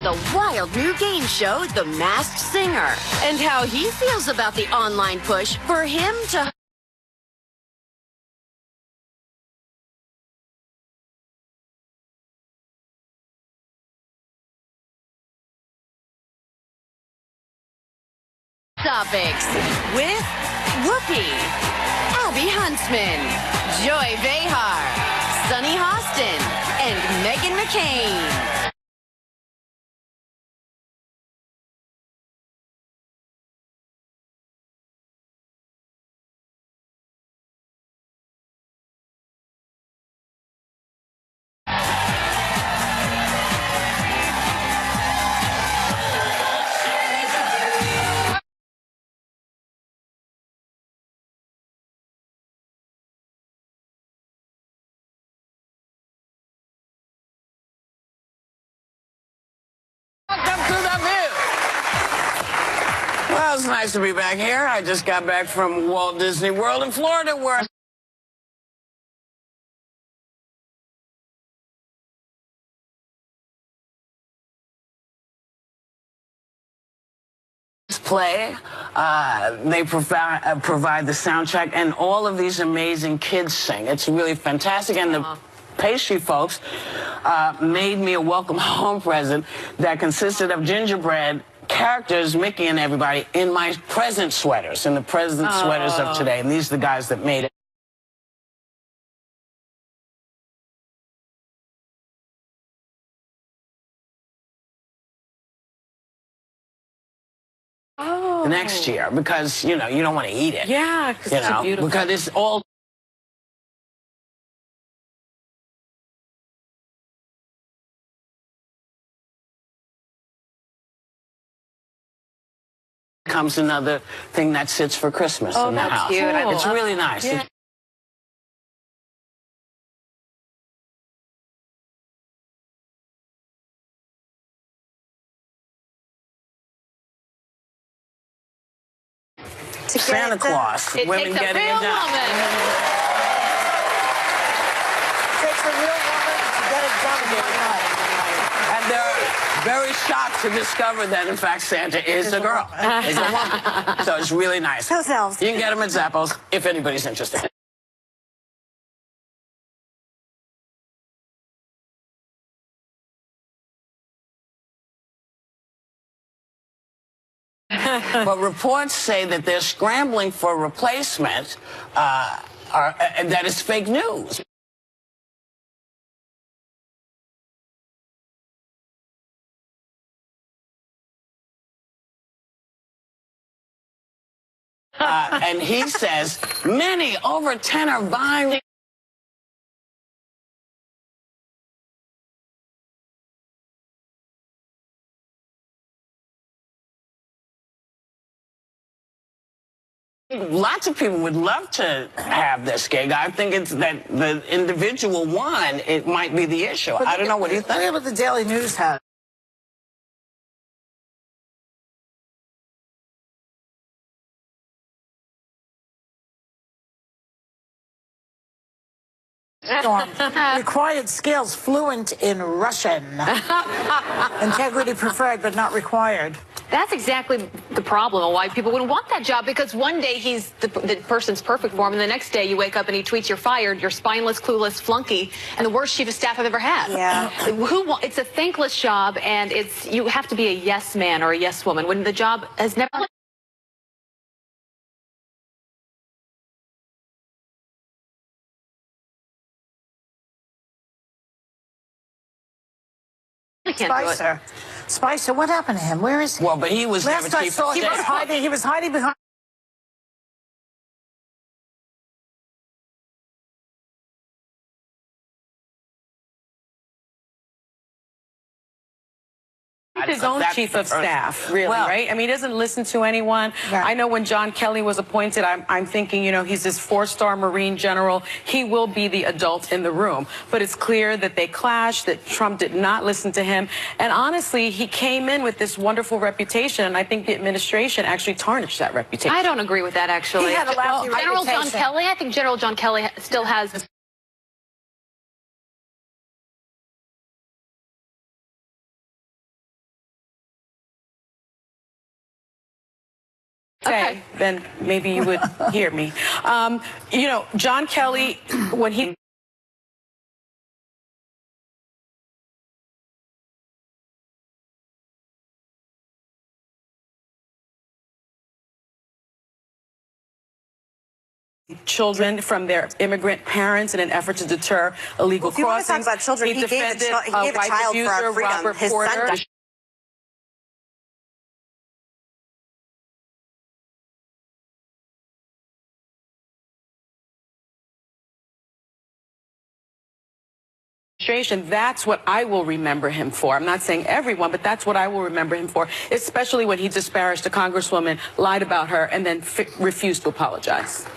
The wild new game show, The Masked Singer, and how he feels about the online push for him to topics with Whoopi, Abby Huntsman, Joy Behar, Sunny Hostin, and Meghan McCain. Welcome to The View. Well, it's nice to be back here. I just got back from Walt Disney World in Florida, where play. They provide the soundtrack, and all of these amazing kids sing. It's really fantastic, and the pastry folks made me a welcome home present that consisted of gingerbread characters, Mickey and everybody, in my present sweaters, in the present sweaters of today. And these are the guys that made it. The next year, because, you know, you don't want to eat it. Yeah, because it's so beautiful. Because it's all comes another thing that sits for Christmas in the house. Cute. It's really nice. Yeah. Santa Claus. It Women takes a getting real it done. woman. Takes a real woman to get it done in one night. And they're very shocked to discover that, in fact, Santa is a girl, is a woman. So it's really nice. Those elves. You can get them at Zappos if anybody's interested. But reports say that they're scrambling for a replacement, that is fake news. And he says many, over 10, are buying. Lots of people would love to have this gig. I think it's that the individual one, it might be the issue. I don't know. What do you think? Look at what the Daily News has. Required skills fluent in Russian. Integrity preferred but not required. That's exactly the problem of why people wouldn't want that job, because one day he's the person's perfect for him, and the next day you wake up and he tweets you're fired, you're spineless, clueless flunky, and the worst chief of staff I've ever had. Yeah. It's a thankless job, and you have to be a yes man or a yes woman when the job has never... I can't do it. Spicer, what happened to him? Where is he? Well, but he was Last never I chief saw, of he staff. was hiding behind His own chief of staff, really, Well, right? I mean, he doesn't listen to anyone. Right. I know when John Kelly was appointed, I'm thinking, you know, he's this 4-star Marine general. He will be the adult in the room. But it's clear that they clashed, that Trump did not listen to him. And honestly, he came in with this wonderful reputation, and I think the administration actually tarnished that reputation. I don't agree with that, actually. He had a lousy General John reputation. Kelly, I think General John Kelly still has... say, then maybe you would hear me. You know, John Kelly, when he children from their immigrant parents in an effort to deter illegal if you want to talk crossings. about children, he gave a child for our freedom. Robert His Porter. son died. That's what I will remember him for. I'm not saying everyone, but that's what I will remember him for, especially when he disparaged a congresswoman, lied about her, and then refused to apologize.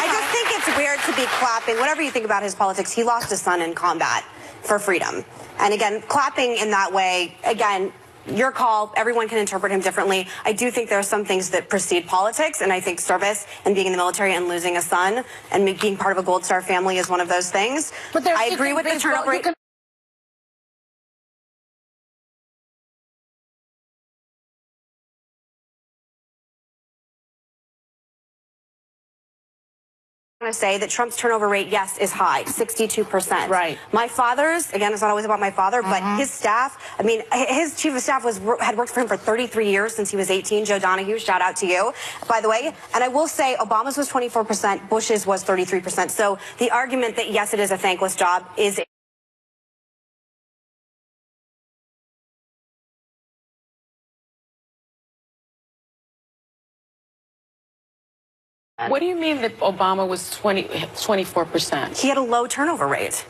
I just think it's weird to be clapping. Whatever you think about his politics, he lost his son in combat for freedom. And again, clapping in that way, again, your call. Everyone can interpret him differently. I do think there are some things that precede politics, and I think service and being in the military and losing a son and being part of a Gold Star family is one of those things. But I agree with the turnover rate. I want to say that Trump's turnover rate, yes, is high, 62%. Right. My father's, again, it's not always about my father, but his staff, I mean, his chief of staff had worked for him for 33 years since he was 18. Joe Donahue, shout out to you, by the way. And I will say Obama's was 24%, Bush's was 33%. So the argument that, yes, it is a thankless job is What do you mean that Obama was 24%? he had a low turnover rate.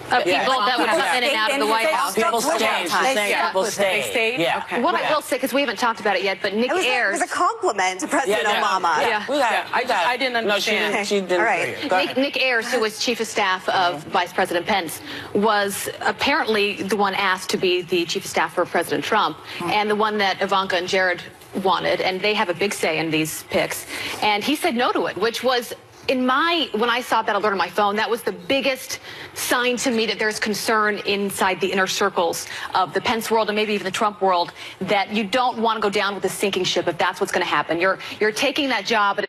People that would come in and out of the White House. People stayed. People stayed. They stayed? Yeah. Okay. What I will say, because we haven't talked about it yet, but Nick It Ayers. was a compliment to President Obama. Yeah. We got it. I didn't understand. No, she didn't. All right. Go ahead. Nick Ayers, who was chief of staff of Vice President Pence, was apparently the one asked to be the chief of staff for President Trump, and the one that Ivanka and Jared wanted, and they have a big say in these picks. And he said no to it, which was, when I saw that alert on my phone, that was the biggest sign to me that there's concern inside the inner circles of the Pence world and maybe even the Trump world, that you don't want to go down with a sinking ship if that's what's going to happen. You're taking that job.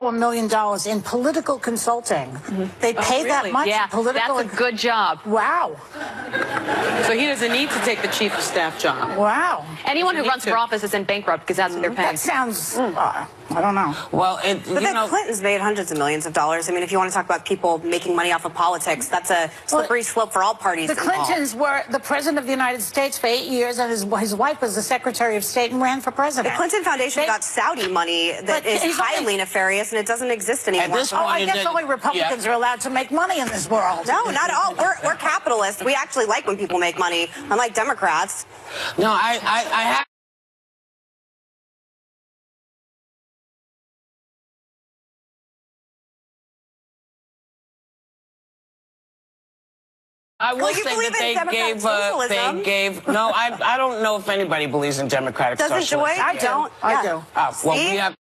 $1 million in political consulting. They pay that much Yeah, in political. that's a good job. Wow. So he doesn't need to take the chief of staff job. Wow. Anyone who Need runs to. for office isn't bankrupt because that's what they're paying. That sounds, I don't know. Well, But the Clintons made hundreds of millions of dollars. I mean, if you want to talk about people making money off of politics, that's a slippery slope for all parties The involved. Clintons were the president of the United States for 8 years, and his wife was the Secretary of State and ran for president. The Clinton Foundation They- got Saudi money that But is he's highly only- nefarious, and it doesn't exist anymore. At this Oh, I point, guess only Republicans are allowed to make money in this world. No, not at all. We're capitalists. We actually like when people make money, unlike Democrats. No, I have. I will Well, you say believe that in democratic socialism. no, I don't know if anybody believes in democratic Doesn't socialism. Joy? I don't. I Yeah. do. Well, See? we have.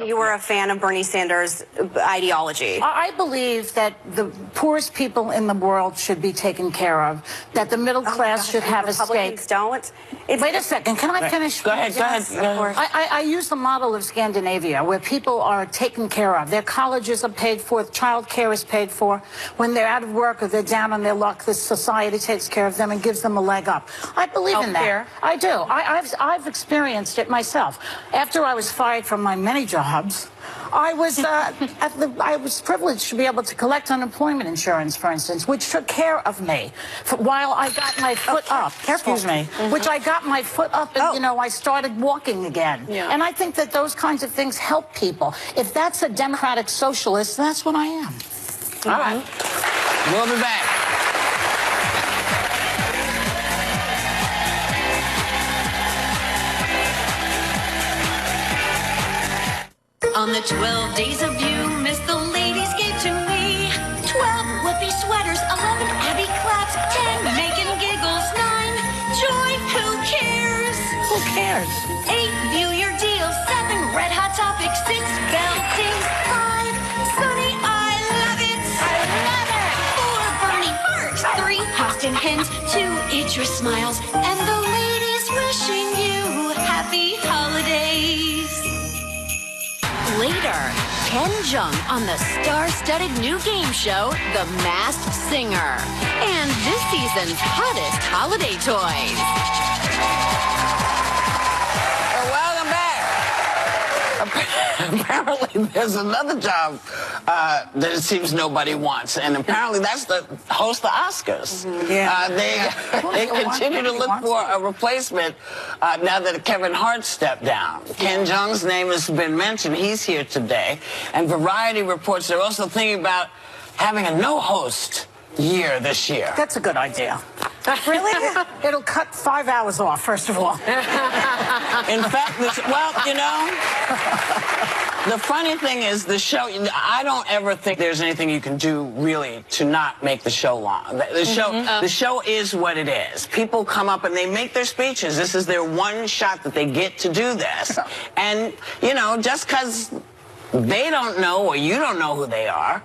You were a fan of Bernie Sanders' ideology. I believe that the poorest people in the world should be taken care of, that the middle class should have a stake. Republicans don't. Wait a second. Can I finish? Go ahead. Yes, Go ahead. of course. I use the model of Scandinavia, where people are taken care of. Their colleges are paid for, child care is paid for. When they're out of work or they're down on their luck, the society takes care of them and gives them a leg up. I believe in that. Healthcare. I do. I've experienced it myself. After I was fired from my many jobs, I was privileged to be able to collect unemployment insurance, for instance, which took care of me while I got my foot up. Careful. Excuse me. Which I got my foot up, and you know, I started walking again. Yeah. And I think that those kinds of things help people. If that's a democratic socialist, that's what I am. All right. We'll be back. On the 12 days of you, Miss the ladies gave to me 12 Whoopi sweaters, 11 Abby claps, 10 cares? 8, view your deal. 7, red hot topics. 6, belting. 5, sunny, I love it. I love it. 4, Bernie Marks. 3, Austin Hens. 2, Idris Smiles. And the ladies wishing you happy holidays. Later, Ken Jeong on the star-studded new game show, The Masked Singer, and this season's hottest holiday toys. Welcome back. Apparently, there's another job that it seems nobody wants, and apparently that's the host the Oscars. They continue to look for a replacement now that Kevin Hart stepped down. Ken Jeong's name has been mentioned. He's here today, and Variety reports they're also thinking about having a no-host year this year. That's a good idea. Really? It'll cut 5 hours off, first of all. In fact, the funny thing is the show, I don't ever think there's anything you can do really to not make the show long. The show is what it is. People come up and they make their speeches. This is their one shot that they get to do this. And, just because they don't know or you don't know who they are,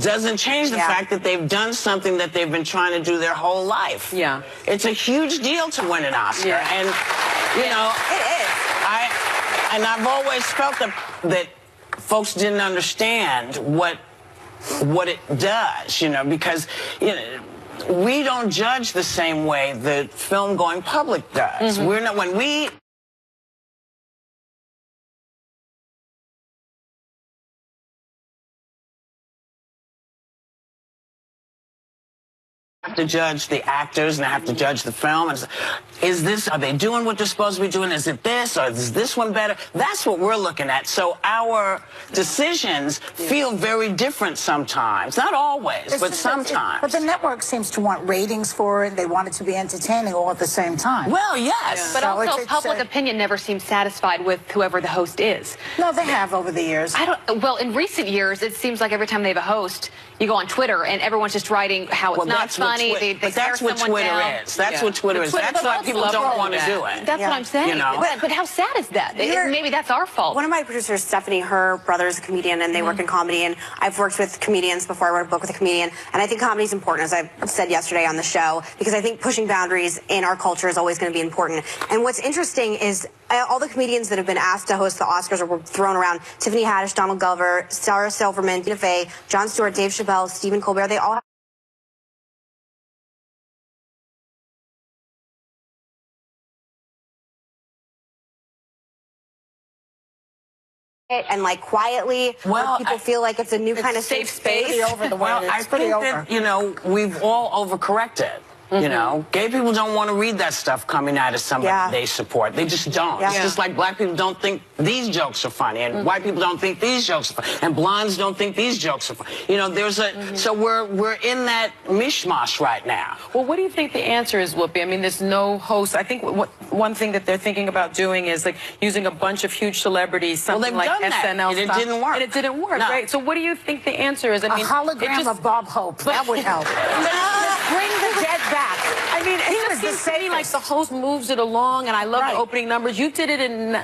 doesn't change the fact that they've done something that they've been trying to do their whole life. Yeah. It's a huge deal to win an Oscar. Yeah. And, it is. I've always felt that folks didn't understand what it does, because, we don't judge the same way the film-going public does. We're not, when we have to judge the actors and I have to judge the film. And are they doing what they're supposed to be doing? Is it this or is this one better? That's what we're looking at. So our decisions feel very different sometimes. Not always, but sometimes. But the network seems to want ratings for it. They want it to be entertaining all at the same time. Well, yes. But also public opinion never seems satisfied with whoever the host is. No, they have over the years. Well, in recent years, it seems like every time they have a host, you go on Twitter and everyone's just writing how it's not funny. But that's what Twitter is. That's what Twitter is. That's why people don't want to do it. That's what I'm saying. But how sad is that? Maybe that's our fault. One of my producers, Stephanie, her brother's a comedian, and they work in comedy. And I've worked with comedians before. I wrote a book with a comedian. And I think comedy is important, as I've said yesterday on the show, because I think pushing boundaries in our culture is always going to be important. And what's interesting is all the comedians that have been asked to host the Oscars or were thrown around, Tiffany Haddish, Donald Glover, Sarah Silverman, Tina Fey, Jon Stewart, Dave Chappelle, Stephen Colbert, they all have and quietly, people feel like it's a new kind of safe space. Over the way. I think that we've all overcorrected. Gay people don't want to read that stuff coming out of somebody they support. They just don't. It's just like black people don't think these jokes are funny, and white people don't think these jokes are funny, and blondes don't think these jokes are funny. There's so we're in that mishmash right now. Well, what do you think the answer is, Whoopi? I mean, there's no host. I think one thing that they're thinking about doing is using a bunch of huge celebrities, something like SNL and stuff. It didn't work. And it didn't work, right? So what do you think the answer is? I mean, a hologram of Bob Hope. That would help. Bring the dead back. I mean, it just seems to me like the host moves it along, and I love the opening numbers. You did it in,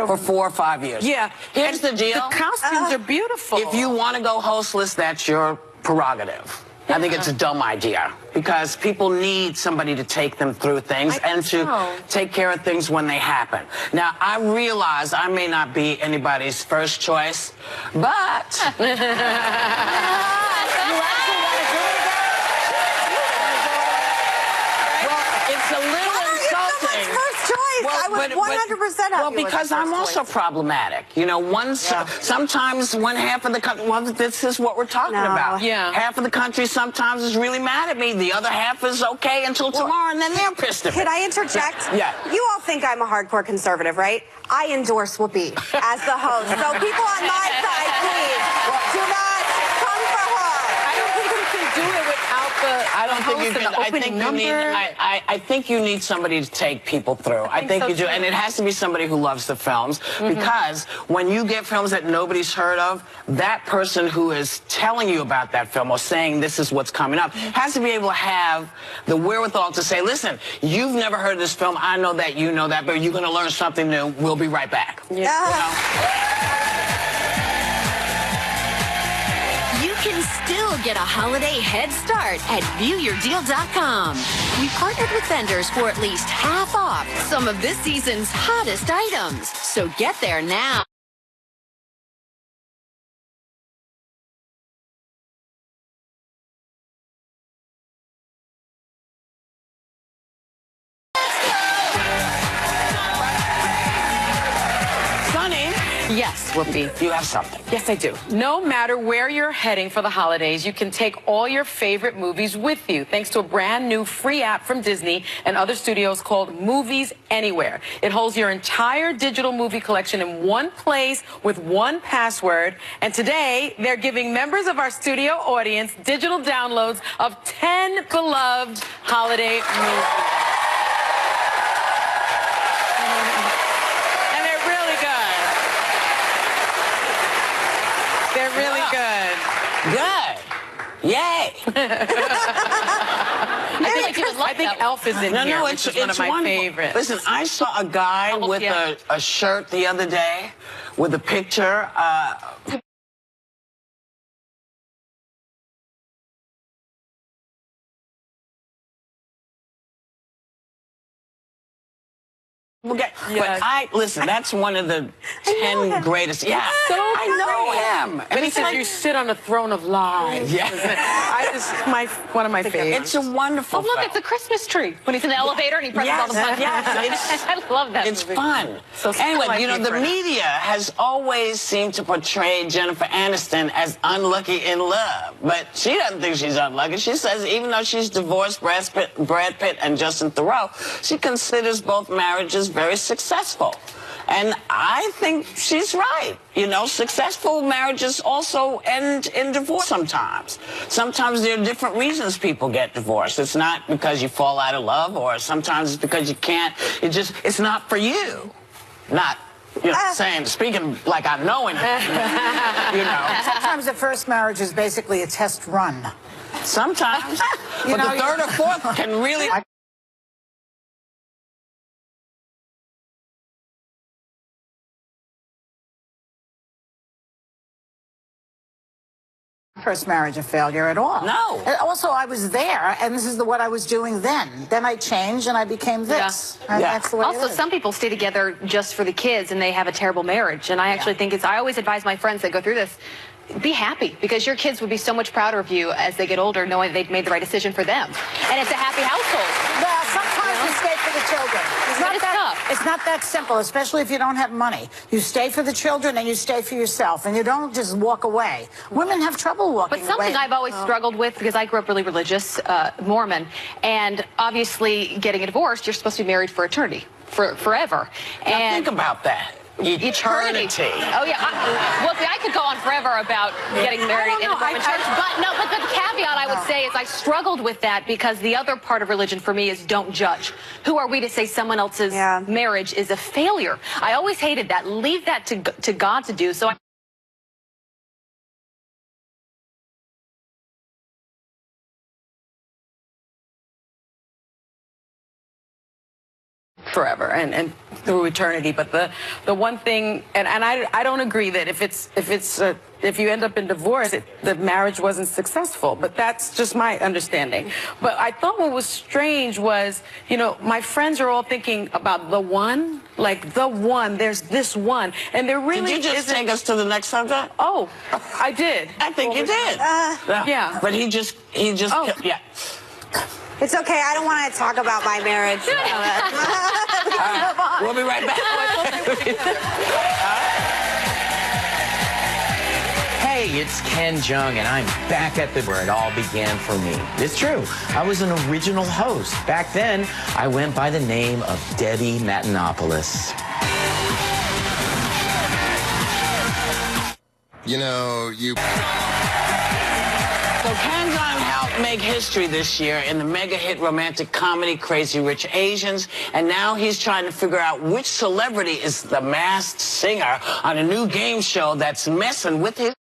for 4 or 5 years. Yeah. Here's the deal. The costumes are beautiful. If you want to go hostless, that's your prerogative. I think it's a dumb idea because people need somebody to take them through things and to take care of things when they happen. Now, I realize I may not be anybody's first choice, but... It's a little insulting. First choice. I would 100% have Well, because I'm also problematic. Sometimes one half of the country, this is what we're talking about. Yeah. Half of the country sometimes is really mad at me. The other half is okay until tomorrow, and then they're pissed at me. Can I interject? Yeah. You all think I'm a hardcore conservative, right? I endorse Whoopi as the host. So people on my side, please, do not come for her. I don't think we can do it without I don't think you host and can. the I opening think you need. number. I think you need somebody to take people through. I think so you do, too. and it has to be somebody who loves the films because when you get films that nobody's heard of, that person who is telling you about that film or saying this is what's coming up has to be able to have the wherewithal to say, listen, you've never heard of this film. I know that you know that, but you're going to learn something new. We'll be right back. Yeah. You know? You can still get a holiday head start at viewyourdeal.com. We partnered with vendors for at least half off some of this season's hottest items. So get there now. Sonny, Yes, Whoopi. you have something. Yes, I do. No matter where you're heading for the holidays, you can take all your favorite movies with you thanks to a brand new free app from Disney and other studios called Movies Anywhere. It holds your entire digital movie collection in one place with one password. And today, they're giving members of our studio audience digital downloads of 10 beloved holiday movies. And they're really good. They're really good. Good. Yay. I feel like you would like I think that. Elf is in No, here, no, which it's is one of my wonderful. favorites. Listen, I saw a guy with yeah. a shirt the other day with a picture. Okay, Yes. but listen, that's one of the 10 greatest. Yeah, So I know him. But And he it's says like- you sit on the throne of lies. Yeah. One of my favorites. It's a wonderful Oh, look, film. it's a Christmas tree. When he's in the elevator and he presses all the Yes, buttons. yes, I love that It's movie. fun. So anyway, my you know, the favorite. media has always seemed to portray Jennifer Aniston as unlucky in love. But she doesn't think she's unlucky. She says even though she's divorced Brad Pitt and Justin Theroux, she considers both marriages very successful. And I think she's right. You know, successful marriages also end in divorce sometimes. Sometimes there are different reasons people get divorced. It's not because you fall out of love, or sometimes it's because you can't. It's not for you. Not, you know, speaking like I know anything. You know, Sometimes the first marriage is basically a test run. sometimes. You But know, the third or fourth can really. First marriage a failure at all. No. And also, I was there, and this is what I was doing then. Then I changed, and I became this. And Yeah. that's the way Also, it is. some people stay together just for the kids and they have a terrible marriage. And I actually think I always advise my friends that go through this, be happy, because your kids would be so much prouder of you as they get older, knowing they've made the right decision for them. And it's a happy household. Well, sometimes you stay for the children. But it's tough. It's not that simple, especially if you don't have money. You stay for the children and you stay for yourself, and you don't just walk away. Women have trouble walking But something away. I've always struggled with, because I grew up really religious, Mormon, and obviously getting a divorce, you're supposed to be married for eternity, forever. Now And think about that. Eternity. Oh yeah. I could go on forever about getting married in the Mormon church, but the caveat I would say is I struggled with that because the other part of religion for me is don't judge. Who are we to say someone else's marriage is a failure? I always hated that. Leave that to God to do. So forever and through eternity. But the one thing, and I don't agree that if you end up in divorce, the marriage wasn't successful. But that's just my understanding. But I thought what was strange was, you know, my friends are all thinking about the one, like the one. There's this one, and there really Did you just isn't. take us to the next subject? Oh, I did. I think you did. Yeah. But he just, Oh. yeah. It's okay. I don't want to talk about my marriage. We'll be right back. Hey, it's Ken Jeong, and I'm back at where it all began for me. It's true. I was an original host. Back then, I went by the name of Debbie Matenopoulos. You know, So Ken Jeong helped make history this year in the mega hit romantic comedy Crazy Rich Asians, and now he's trying to figure out which celebrity is the masked singer on a new game show that's messing with his...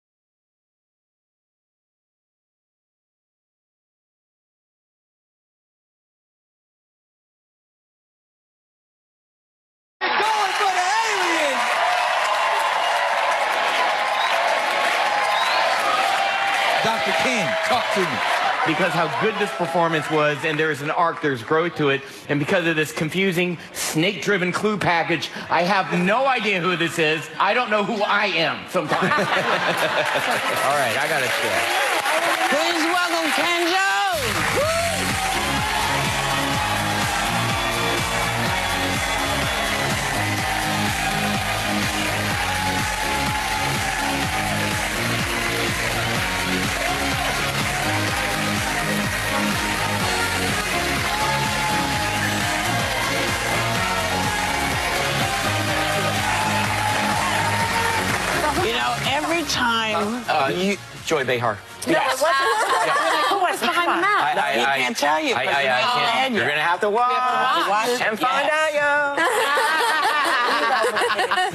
Going for the aliens! Dr. King, talk to me. Because how good this performance was, and there's an arc, there's growth to it, and because of this confusing, snake-driven clue package, I have no idea who this is. I don't know who I am sometimes. All right, I gotta share. Please welcome Ken Jeong! You know, every time Joy Behar. Yes. Who was behind the mask? He can't tell you. I can't. You're gonna have to watch and find out, yo.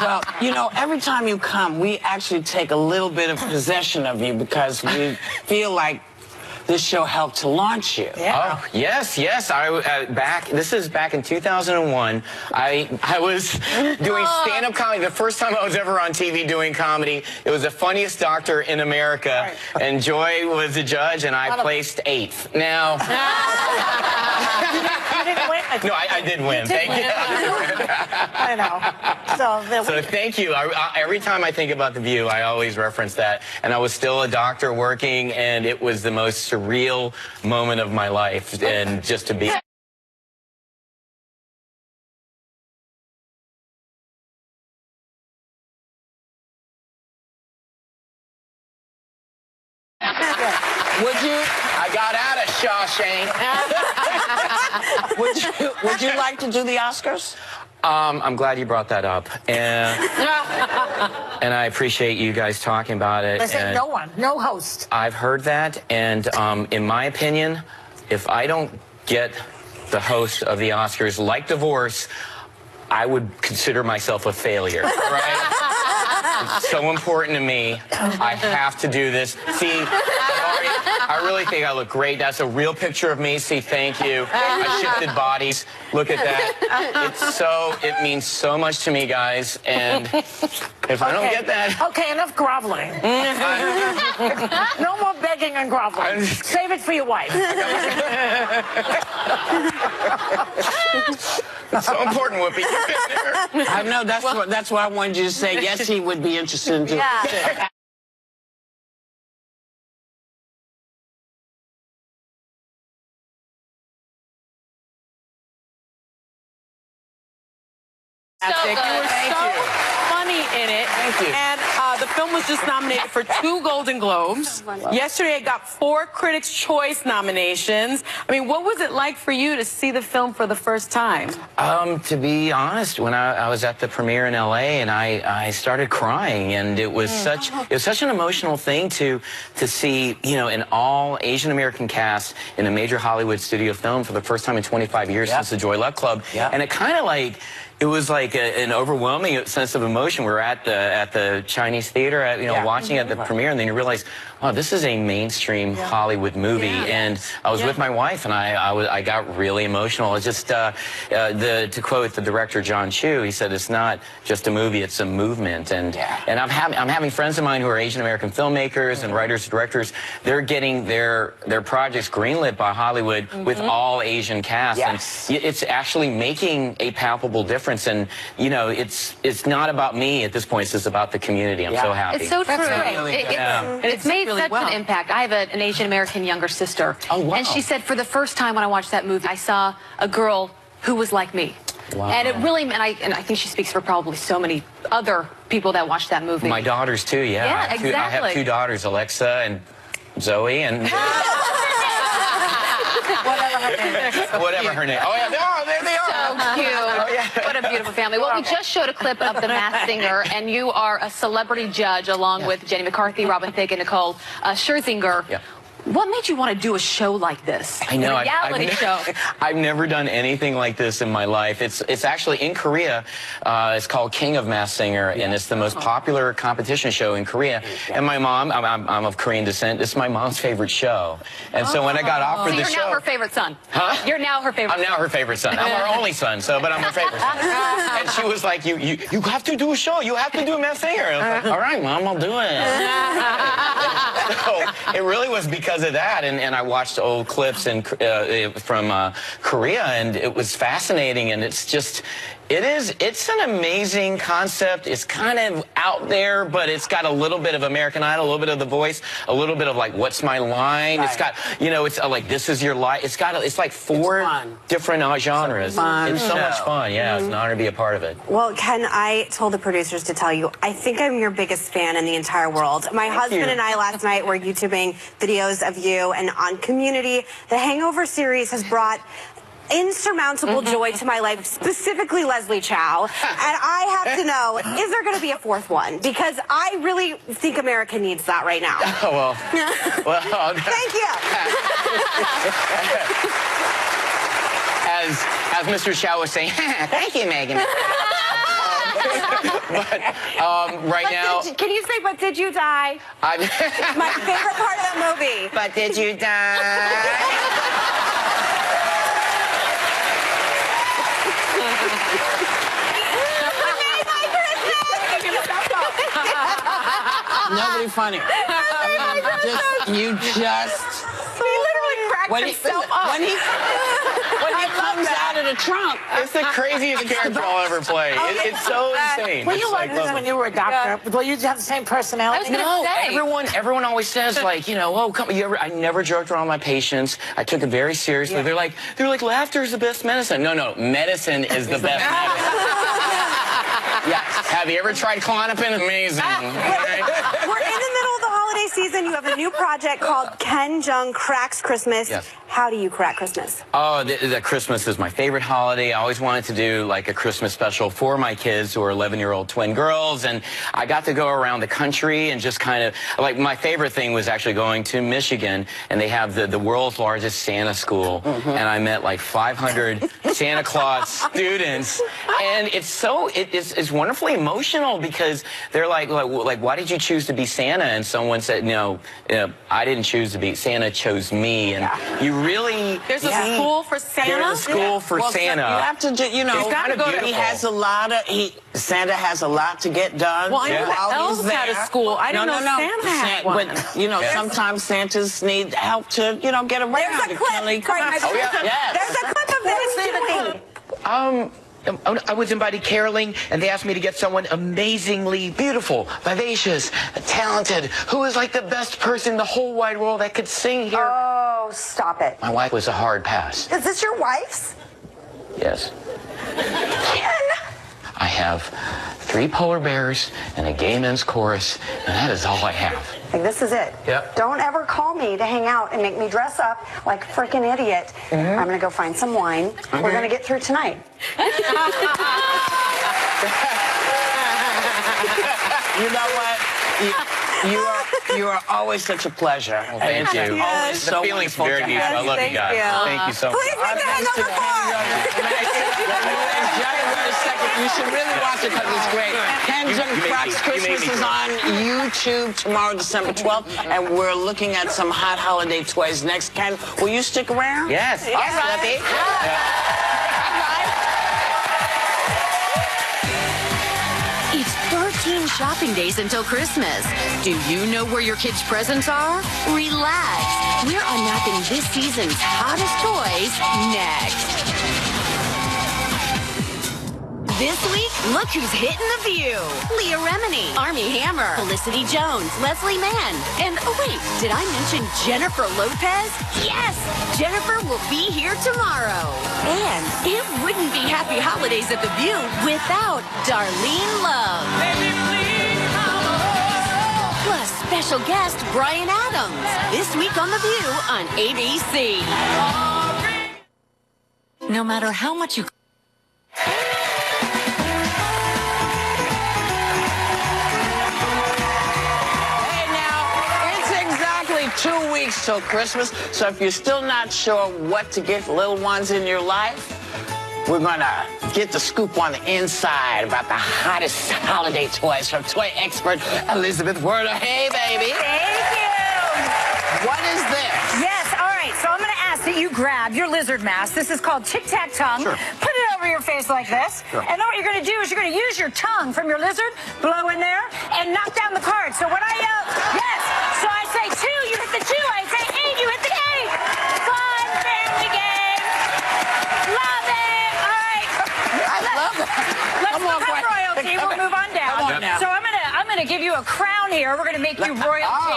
Well, you know, every time you come, we actually take a little bit of possession of you because we feel like this show helped to launch you. Yeah. Oh, yes. This is back in 2001. I was doing stand-up comedy. The first time I was ever on TV doing comedy. It was the funniest doctor in America. Right. And Joy was the judge, and I placed 8th. Now... You didn't win. No, I did win. Thank you. I know. So thank you. Every time I think about The View, I always reference that. And I was still a doctor working, and it was the most surreal moment of my life. And just to be... Would you? I got out of Shawshank. Would you like to do the Oscars? I'm glad you brought that up, and I appreciate you guys talking about it. They say no host. I've heard that, and in my opinion, if I don't get the host of the Oscars, like divorce, I would consider myself a failure. Right? It's so important to me. I have to do this. See, I really think I look great. That's a real picture of me. See, thank you. I shifted bodies. Look at that. It means so much to me, guys. And if I don't get that... Okay, enough groveling. No more begging and groveling. Save it for your wife. It's so important, Whoopi. I know, that's why I wanted you to say yes, he would be interested in doing it. You were so funny in it. Thank you. And the film was just nominated for 2 Golden Globes. Yesterday it got 4 Critics' Choice nominations. I mean, what was it like for you to see the film for the first time? To be honest, when I was at the premiere in LA, and I started crying, and it was such an emotional thing to see, you know, an all Asian American cast in a major Hollywood studio film for the first time in 25 years since the Joy Luck Club. And it kind of like... It was like an overwhelming sense of emotion. We were at the Chinese theater, watching at the premiere, and then you realize, oh, this is a mainstream Hollywood movie. And I was with my wife, and I got really emotional. It's just to quote the director John Chu, he said, "It's not just a movie; it's a movement." And I'm having friends of mine who are Asian American filmmakers and writers, directors. They're getting their projects greenlit by Hollywood with all Asian cast, and it's actually making a palpable difference. And you know, it's not about me at this point. It's just about the community. I'm so happy. It's so true. It's made such an impact. I have an Asian American younger sister. Oh, wow. And she said, for the first time when I watched that movie, I saw a girl who was like me. Wow. And it really, and I think she speaks for probably so many other people that watched that movie. My daughters too. Yeah, exactly. I have 2 daughters, Alexa and Zoe, and whatever her name. Oh yeah, there they are. So cute. Oh, yeah. What a beautiful family. Well, we just showed a clip of The Masked Singer, and you are a celebrity judge along with Jenny McCarthy, Robin Thicke, and Nicole Scherzinger. Yeah. What made you want to do a show like this? I know. A reality show. I've never done anything like this in my life. It's actually in Korea. It's called King of Masked Singer, and it's the most popular competition show in Korea. And my mom, I'm of Korean descent. This is my mom's favorite show. And so when I got offered So the you're show, now her favorite son. Huh? You're now her favorite. I'm now her favorite son. I'm her only son, but I'm her favorite son. And she was like, you have to do a show. You have to do a Masked Singer. I was like, all right, Mom, I'll do it. So it really was because of that, and I watched old clips from Korea, and it was fascinating, and it's an amazing concept. It's kind of out there, but it's got a little bit of American Idol, a little bit of The Voice, a little bit of like, what's my line? Right. It's got, it's like, this is your life. It's like four different genres. It's so much fun. Yeah, it's an honor to be a part of it. Well, Ken, I told the producers to tell you, I think I'm your biggest fan in the entire world. My husband and I last night were YouTubing videos of you, and on Community, the Hangover series has brought insurmountable joy to my life, specifically Leslie Chow. And I have to know, is there going to be a fourth one? Because I really think America needs that right now. Oh, well. Thank you. As Mr. Chow was saying, thank you, Megan. But right now... Can you say, but did you die? My favorite part of that movie. But did you die? Nobody funny. You just... He literally cracked himself up. When he comes out of the trunk. It's the craziest character I'll ever play. It's so insane. Were you like this when you were a doctor? Will you have the same personality? No, everyone always says like, oh, come. I never joked around my patients. I took it very seriously. They're like, laughter is the best medicine. No, medicine is the best medicine. Yeah. Have you ever tried Klonopin? Amazing. We're in the middle of the holiday season. You have a new project called Ken Jeong Cracks Christmas. Yes. How do you crack Christmas? Oh, Christmas is my favorite holiday. I always wanted to do like a Christmas special for my kids who are 11-year-old twin girls. And I got to go around the country and just kind of, like, my favorite thing was actually going to Michigan, and they have the world's largest Santa school. And I met like 500 Santa Claus students. And it's wonderfully emotional because they're like, why did you choose to be Santa? And someone said, no, I didn't choose to be. Santa chose me. And you really... There's a school for Santa? There's a school for Santa. You have to, Santa has a lot to get done. Well, I know the elves had a school. I didn't know Santa had one. But, sometimes Santas need help to, get around. There's a clip. There's a clip of this doing. I was invited caroling, and they asked me to get someone amazingly beautiful, vivacious, talented, who is like the best person in the whole wide world that could sing here. Oh, stop it. My wife was a hard pass. Is this your wife's? Yes. Ken! I have 3 polar bears and a gay men's chorus, and that is all I have. Like, this is it. Yep. Don't ever call me to hang out and make me dress up like a freaking idiot. I'm going to go find some wine. We're going to get through tonight. You know what? You are always such a pleasure. Well, thank you. Always The feeling's very deep. I love you guys. Thank you so much. Please make the hangover part. You should really watch it because it's great. Ken Jeong Cracks Christmas is on YouTube tomorrow, December 12th, and we're looking at some hot holiday toys next. Ken, will you stick around? Yes. All right. It's 13 shopping days until Christmas. Do you know where your kids' presents are? Relax. We're unwrapping this season's hottest toys next. This week, look who's hitting the view. Leah Remini, Armie Hammer, Felicity Jones, Leslie Mann. And, oh wait, did I mention Jennifer Lopez? Yes, Jennifer will be here tomorrow. And it wouldn't be Happy Holidays at the View without Darlene Love. Plus, special guest Bryan Adams. This week on The View on ABC. No matter how much you... 2 weeks till Christmas. So if you're still not sure what to get little ones in your life, we're gonna get the scoop on the inside about the hottest holiday toys from toy expert Elizabeth Werner. Hey, baby. Thank you. What is this? Yes, all right. So I'm going to ask that you grab your lizard mask. This is called Tic Tac Tongue. Sure. Put it over your face like this. Sure. And then what you're going to do is you're going to use your tongue from your lizard, blow in there, and knock down the card. So when I yell, yes. So I say 2, you hit the 2. I say 8, you hit the 8. Fun family game. Love it. All right. I love that. Let's look up royalty. We'll move on down. Come on now. So I'm gonna give you a crown here. We're gonna make you royalty.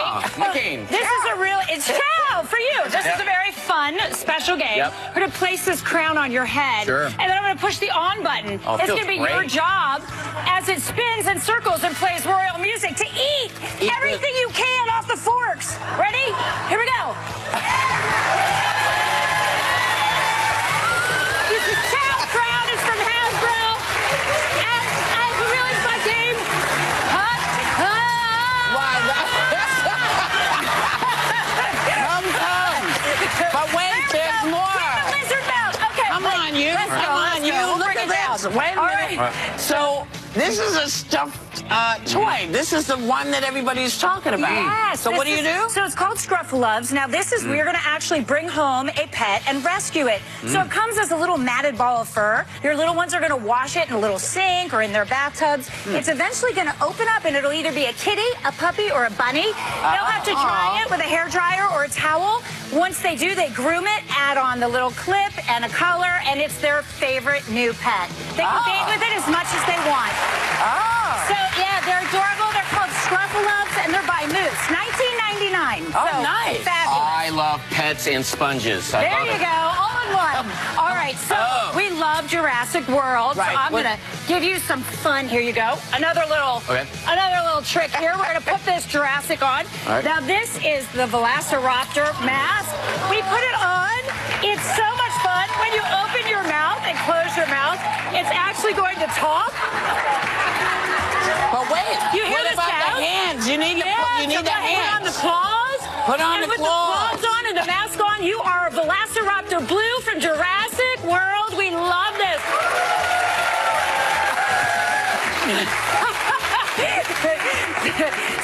This is a real, it's ciao for you. This is a very fun, special game. We're gonna place this crown on your head. Sure. And then I'm gonna push the on button. Oh, it's gonna be your great. job as it spins and circles and plays royal music to eat everything you can off the forks. Ready? Here we go. This is ciao crown is from Hasbro. And really fun game. But wait, there's more. Lizard mouth. Okay. Come on, you. Let's go. Come on, Let's you. go. We'll Look bring at it this. down. Wait a All minute. right. So this is a stuffed toy. This is the one that everybody's talking about. Yes. So what do you do? So it's called Scruffaloves. Now this is, we're going to actually bring home a pet and rescue it. So it comes as a little matted ball of fur. Your little ones are going to wash it in a little sink or in their bathtubs. It's eventually going to open up and it'll either be a kitty, a puppy, or a bunny. They'll have to dry it with a hairdryer or a towel. Once they do, they groom it, add on the little clip and a collar, and it's their favorite new pet. They can bathe with it as much as they want. So, yeah, they're adorable. They're called Scruffaloves, and they're by Moose. $19.99. Oh, So, nice. Fabulous. I love pets and sponges. I There love you it. go, all in one. All right, so we love Jurassic World. Right. So I'm gonna give you some fun. Here you go. Another little trick here. We're gonna put this Jurassic on. All right. Now this is the Velociraptor mask. We put it on. It's so much fun. When you open your mouth and close your mouth, it's actually going to talk. But wait, You hear what the about sound? the hands? You need, you need the Put on hands. the claws. Put on and the with claws. the claws on and the mask on, you are Velociraptor Blue from Jurassic World. We love this.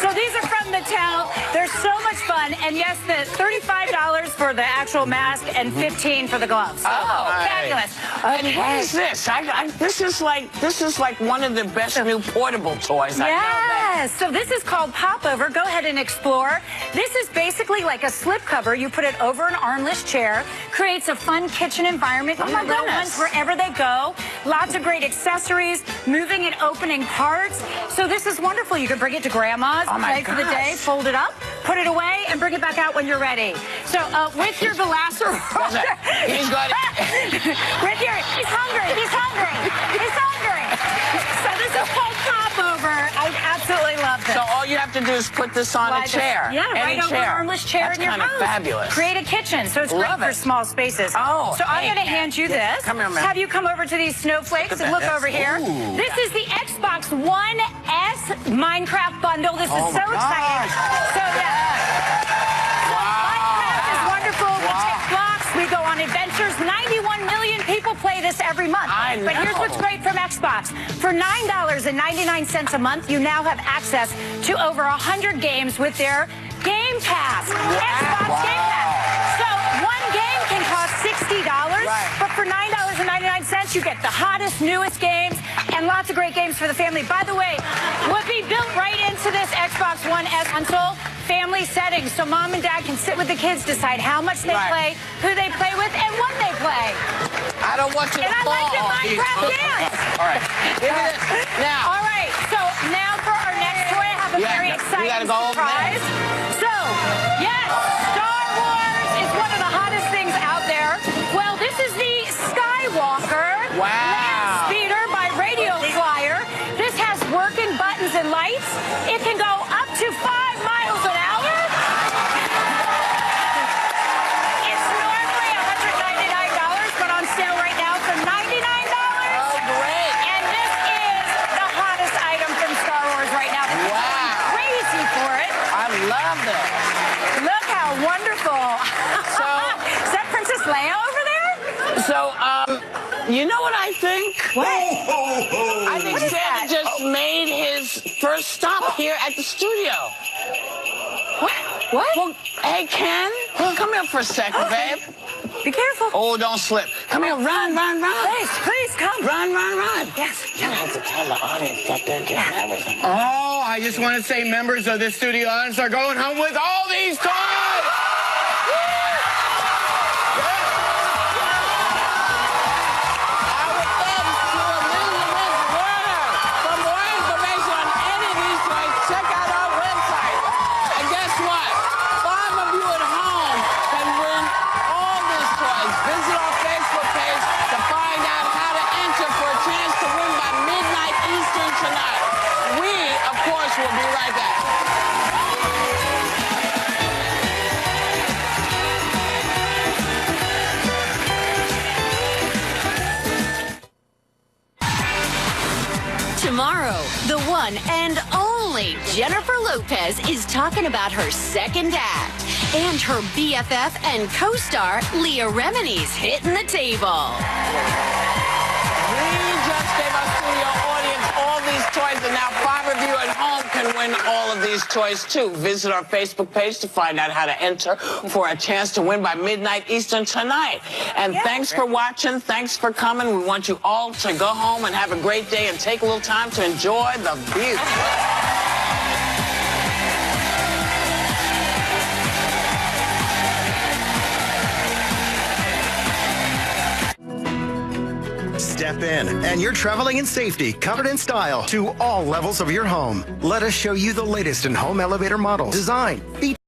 So these are from Mattel. They're so much fun. And yes, the $35 for the actual mask and $15 for the gloves. So, fabulous. And what is this? This is like one of the best new portable toys. I know that. Yes. So this is called Popover. Go ahead and explore. This is basically like a slip cover. You put it over an armless chair. Creates a fun kitchen environment. Oh, my little goodness. ones wherever they go. Lots of great accessories. Moving and opening parts. So this is wonderful. You can bring it to grandma's. Oh, my play for the day. gosh. Fold it up. Put it away and bring it back out when you're ready. So with your Velociraptor. He's got it. With your, he's hungry. He's hungry. He's hungry. So this is called Popover. I absolutely love this. So all you have to do is put this on a chair. Yeah, Any right over an chair. armless chair That's in your kind of house. fabulous. Create a kitchen, so it's Love great for it. small spaces. Oh, so I'm hey, going to hand you yeah. this. Come here, man. Have you come over to these snowflakes and look over here. Ooh. This is the Xbox One S Minecraft bundle. This is so exciting. So yeah. Minecraft is wonderful. We take blocks. We go on adventures. 91 million people play this every month. I know. But here's what's great from Xbox. For $9.99 a month, you now have access to over 100 games with their Game Pass. Xbox Game Pass. So one game can cost $60, but for $9.99, you get the hottest, newest games and lots of great games for the family. By the way, would be built right into this Xbox One S console. Family settings, so mom and dad can sit with the kids, decide how much they play, who they play with, and when they play. I don't want you to And I fall like the on Minecraft these. dance. All right. Give me this. Now. All right, so now for our next toy, I have a very we exciting gotta go over there. surprise. So, yes, Star Wars is one of the hottest things out there. Well, this is the Skywalker Land Speeder by Radio Flyer. This has working buttons and lights. It can go up to 5 miles an hour. It's normally $199, but on sale right now for $99. Oh, great. And this is the hottest item from Star Wars right now. Wow. Crazy for it. I love this. Look how You know what I think? What? I think Santa just made his first stop here at the studio. What? Well, hey, Ken, come here for a second, babe. Be careful. Oh, don't slip. Come here, run. Please, come. Run. Yes. You have to tell the audience that they're getting everything. Oh, I just want to say members of this studio audience are going home with all these toys! For more information on any of these toys, check out our website. And guess what? 5 of you at home can win all these toys. Visit our Facebook page to find out how to enter for a chance to win by midnight Eastern tonight. We, of course, will be right back. Tomorrow, the one and only Jennifer Lopez is talking about her second act. And her BFF and co-star, Leah Remini's hitting the table. We just gave our studio audience all these toys, and now 5 of you at home can win all of these toys, too. Visit our Facebook page to find out how to enter for a chance to win by midnight Eastern tonight. And thanks for watching. Thanks for coming. We want you all to go home and have a great day and take a little time to enjoy the view. Step in, and you're traveling in safety, covered in style, to all levels of your home. Let us show you the latest in home elevator models, design, features,